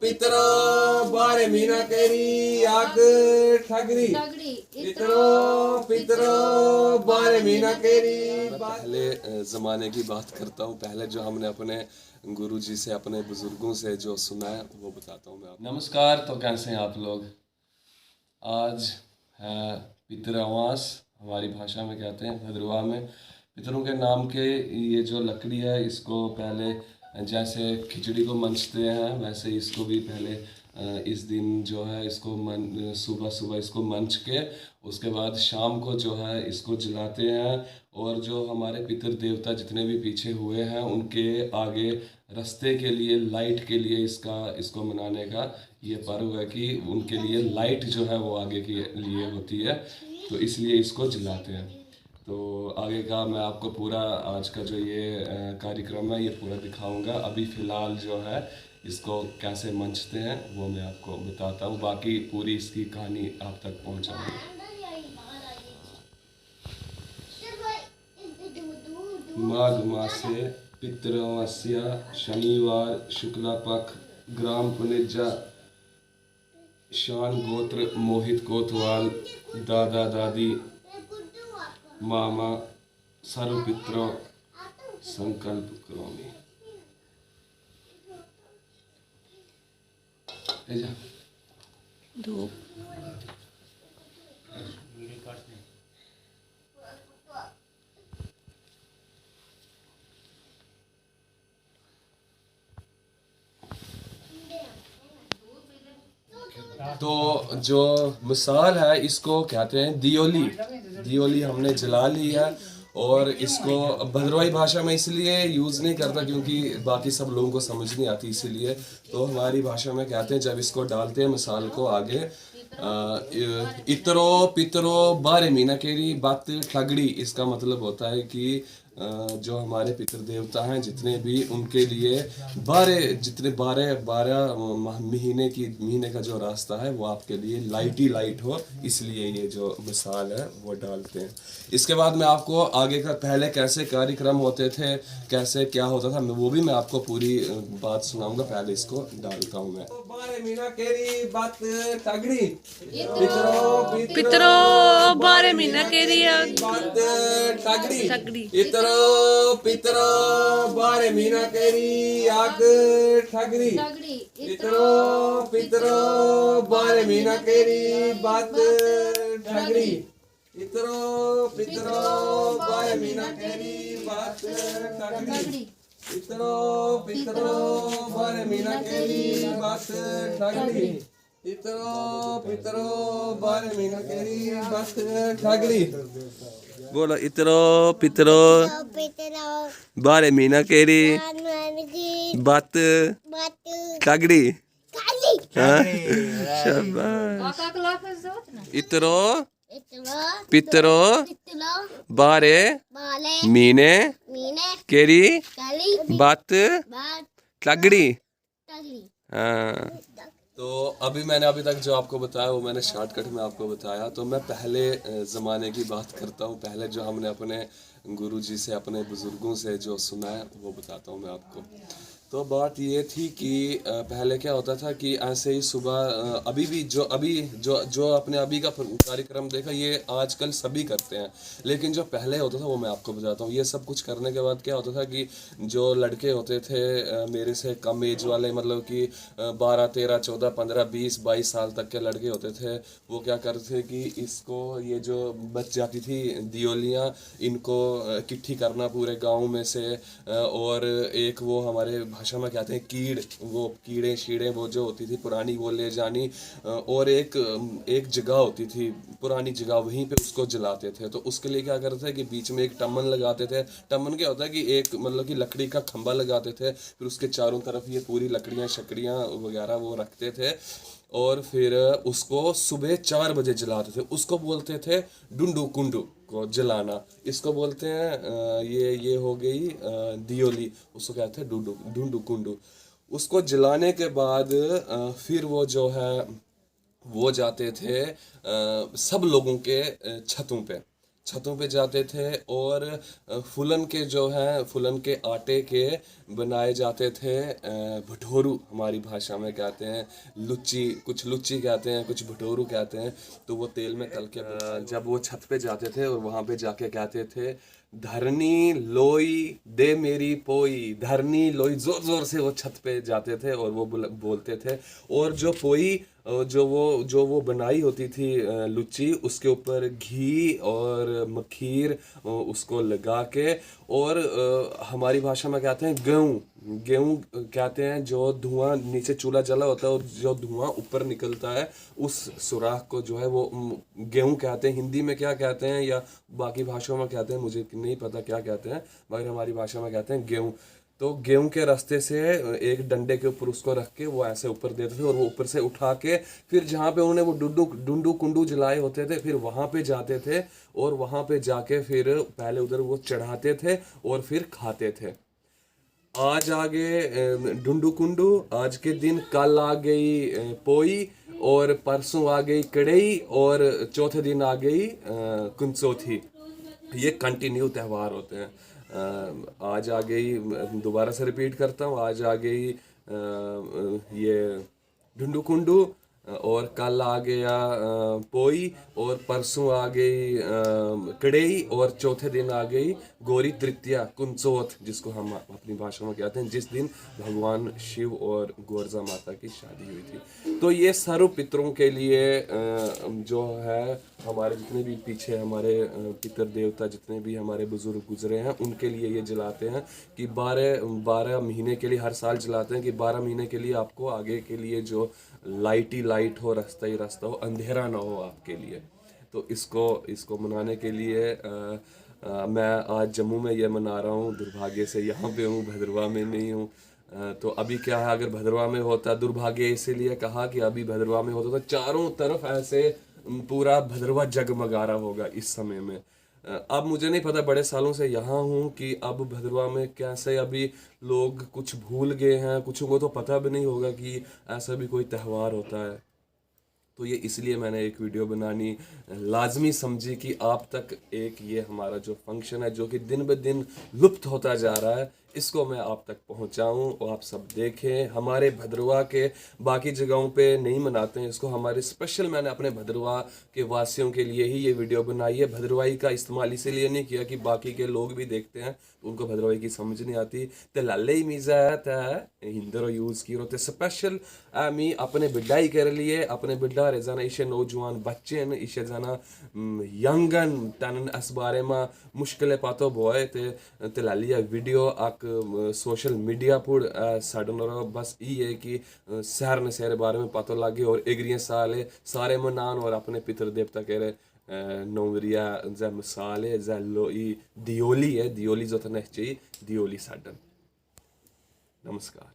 पितरो बारे मीना केरी आग ठगरी पितरो पितरो बारे मीना केरी। पहले ज़माने की बात करता हूँ। पहले जो हमने अपने गुरुजी से, अपने बुज़ुर्गों से जो सुना है वो बताता हूँ मैं आपको। नमस्कार, तो कैसे हैं आप लोग। आज है पितृ अमास, हमारी भाषा में कहते हैं, भद्रवा में पितरों के नाम के ये जो लकड़ी है, इसको पहले जैसे खिचड़ी को मंचते हैं वैसे इसको भी पहले इस दिन जो है इसको सुबह सुबह इसको मंच के उसके बाद शाम को जो है इसको जलाते हैं। और जो हमारे पितृ देवता जितने भी पीछे हुए हैं उनके आगे रास्ते के लिए, लाइट के लिए इसको मनाने का ये पर्व है कि उनके लिए लाइट जो है वो आगे के लिए होती है, तो इसलिए इसको जलाते हैं। तो आगे का मैं आपको पूरा आज का जो ये कार्यक्रम है ये पूरा दिखाऊंगा। अभी फ़िलहाल जो है इसको कैसे मंचते हैं वो मैं आपको बताता हूँ, बाकी पूरी इसकी कहानी आप तक पहुँचाऊँगा। माघ मासे पितृअमावस्या शनिवार शुक्ला पक्ष ग्राम पुनिजा शान गोत्र मोहित कोतवाल दादा दादी मामा सर्वपितरों संकल्प करोमि। धूप तो जो मिसाल है इसको कहते हैं दियोली। दियोली हमने जला ली है और इसको भद्रवाही भाषा में इसलिए यूज़ नहीं करता क्योंकि बाकी सब लोगों को समझ नहीं आती, इसीलिए तो हमारी भाषा में कहते हैं जब इसको डालते हैं मिसाल को आगे इतरो पितरो बारे मीना केरी बात ठगड़ी। इसका मतलब होता है कि जो हमारे पितृ देवता हैं जितने भी, उनके लिए बारह महीने का जो रास्ता है वो आपके लिए लाइट ही लाइट हो, इसलिए ये जो मिसाल है वो डालते हैं। इसके बाद मैं आपको आगे का पहले कैसे कार्यक्रम होते थे, कैसे क्या होता था, वो भी मैं आपको पूरी बात सुनाऊंगा। पहले इसको डालता हूँ मैं। बारे मीना केरी बात ठगड़ी पितरो बारे मीना केरी बात ठगड़ी पितरो बारे मीना केरी आग ठगरी पितरो बारे मीना केरी बात ठगरी पितरो बारे मीना केरी बात ठगरी पितरो बारे मीना केरी बात ठगरी पितरो बारे मीना केरी बात ठगरी। बोलो इतरो पितरो बारे मीना केरी बात ठगड़ी। इतरो पितरो बारे मीने केरी बात ठगड़ी। हाँ, तो अभी मैंने अभी तक जो आपको बताया वो मैंने शॉर्टकट में आपको बताया। तो मैं पहले ज़माने की बात करता हूँ। पहले जो हमने अपने गुरुजी से, अपने बुज़ुर्गों से जो सुना है वो बताता हूँ मैं आपको। तो बात ये थी कि पहले क्या होता था कि ऐसे ही सुबह अभी भी जो अपने अभी का कार्यक्रम देखा ये आजकल सभी करते हैं, लेकिन जो पहले होता था वो मैं आपको बताता हूँ। ये सब कुछ करने के बाद क्या होता था कि जो लड़के होते थे मेरे से कम एज वाले, मतलब कि 12 13 14 15 20 22 साल तक के लड़के होते थे, वो क्या करते थे कि इसको, ये जो बच जाती थी दियोलियाँ, इनको इकट्ठी करना पूरे गाँव में से। और एक वो हमारे भाषा में कहते हैं कीड़, वो कीड़े शीड़े वो जो होती थी पुरानी वो ले जानी। और एक जगह होती थी पुरानी जगह, वहीं पे उसको जलाते थे। तो उसके लिए क्या करते थे कि बीच में एक टम्मन लगाते थे। टम्मन क्या होता है कि एक मतलब कि लकड़ी का खंभा लगाते थे, फिर उसके चारों तरफ ये पूरी लकड़ियाँ शकड़ियाँ वगैरह वो रखते थे और फिर उसको सुबह 4 बजे जलाते थे। उसको बोलते थे डुंडू कुंडू को जलाना, इसको बोलते हैं ये हो गई दियोली, उसको कहते हैं डुंडू कुंडू। उसको जलाने के बाद फिर वो जो है वो जाते थे सब लोगों के छतों पे। छतों पे जाते थे और फूलन के जो है फूलन के आटे के बनाए जाते थे भटोरू, हमारी भाषा में कहते हैं लुच्ची, कुछ लुच्ची कहते हैं, कुछ भटोरू कहते हैं। तो वो तेल में तल के जब वो छत पे जाते थे और वहाँ पे जाके कहते थे धरनी लोई दे मेरी पोई, धरनी लोई, जोर जोर से वो छत पे जाते थे और वो बोलते थे। और जो पोई जो वो बनाई होती थी लुच्ची, उसके ऊपर घी और मखीर उसको लगा के, और हमारी भाषा में कहते हैं गेहूँ, गेहूँ कहते हैं जो धुआं नीचे चूल्हा जला होता है और जो धुआं ऊपर निकलता है उस सुराख को जो है वो गेहूँ कहते हैं। हिंदी में क्या कहते हैं या बाकी भाषाओं में कहते हैं मुझे नहीं पता क्या कहते हैं, मगर हमारी भाषा में कहते हैं गेहूँ। तो गेहूं के रास्ते से एक डंडे के ऊपर उसको रख के वो ऐसे ऊपर देते थे और वो ऊपर से उठा के फिर जहाँ पे उन्होंने वो डुंडू कुंडू जलाए होते थे फिर वहाँ पे जाते थे और वहाँ पे जाके फिर पहले उधर वो चढ़ाते थे और फिर खाते थे। आज आ गए डुंडू कुंडू, आज के दिन कल आ गई पोई, और परसों आ गई कड़ई, और चौथे दिन आ गई कुंसोथी। ये कंटिन्यू त्यौहार होते हैं। आज आ गई, दोबारा से रिपीट करता हूँ, आज आ गई ये ढुंडू कुंडू, और कल आ गया पोई, और परसों आ गई कड़ई, और चौथे दिन आ गई गौरी तृतीया कुंसोथ, जिसको हम अपनी भाषा में कहते हैं, जिस दिन भगवान शिव और गोरजा माता की शादी हुई थी। तो ये सर्व पितरों के लिए जो है हमारे जितने भी पीछे हमारे पितर देवता जितने भी हमारे बुजुर्ग गुजरे हैं उनके लिए ये जलाते हैं कि 12 महीने के लिए हर साल जलाते हैं कि 12 महीने के लिए आपको आगे के लिए जो लाइट ही लाइट हो, रास्ता ही रास्ता हो, अंधेरा ना हो आपके लिए। तो इसको मनाने के लिए मैं आज जम्मू में ये मना रहा हूँ, दुर्भाग्य से यहाँ पे हूँ, भद्रवाह में नहीं हूँ। तो अभी क्या है, अगर भद्रवाह में होता, दुर्भाग्य इसीलिए कहा कि अभी भद्रवाह में होता तो चारों तरफ ऐसे पूरा भद्रवाह जगमगा रहा होगा इस समय में। अब मुझे नहीं पता, बड़े सालों से यहाँ हूँ, कि अब भद्रवाह में कैसे अभी लोग कुछ भूल गए हैं, कुछ को तो पता भी नहीं होगा कि ऐसा भी कोई त्यौहार होता है। तो ये इसलिए मैंने एक वीडियो बनानी लाजमी समझी कि आप तक एक ये हमारा जो फंक्शन है जो कि दिन ब दिन लुप्त होता जा रहा है, इसको मैं आप तक पहुंचाऊं और आप सब देखें। हमारे भद्रवाह के बाकी जगहों पे नहीं मनाते हैं इसको, हमारे स्पेशल मैंने अपने भद्रवाह के वासियों के लिए ही ये वीडियो बनाई है। भद्रवाही का इस्तेमाल इसीलिए नहीं किया कि बाकी के लोग भी देखते हैं तो उनको भद्रवाही की समझ नहीं आती, तो लाले ही मीजा है हिंदरो यूज़ की रोते स्पेशल मी अपने बिड्डाई कर लिए, अपने बिड्डा रे जाना इसे नौजवान बच्चे न इसे जाना यंगन तन इस बारे में मुश्किलें पातो बोए ते लालिया वीडियो आक सोशल मीडिया पुर साडनरो बस ये है कि शहर ने शहर बारे में पता लगे और एग्रिया साले सारे मनान और अपने पितर देवता कह रहे नौरिया जै मिसाल है जै लो दियोली है, दियोली जो था चाहिए दियोली साडन। नमस्कार।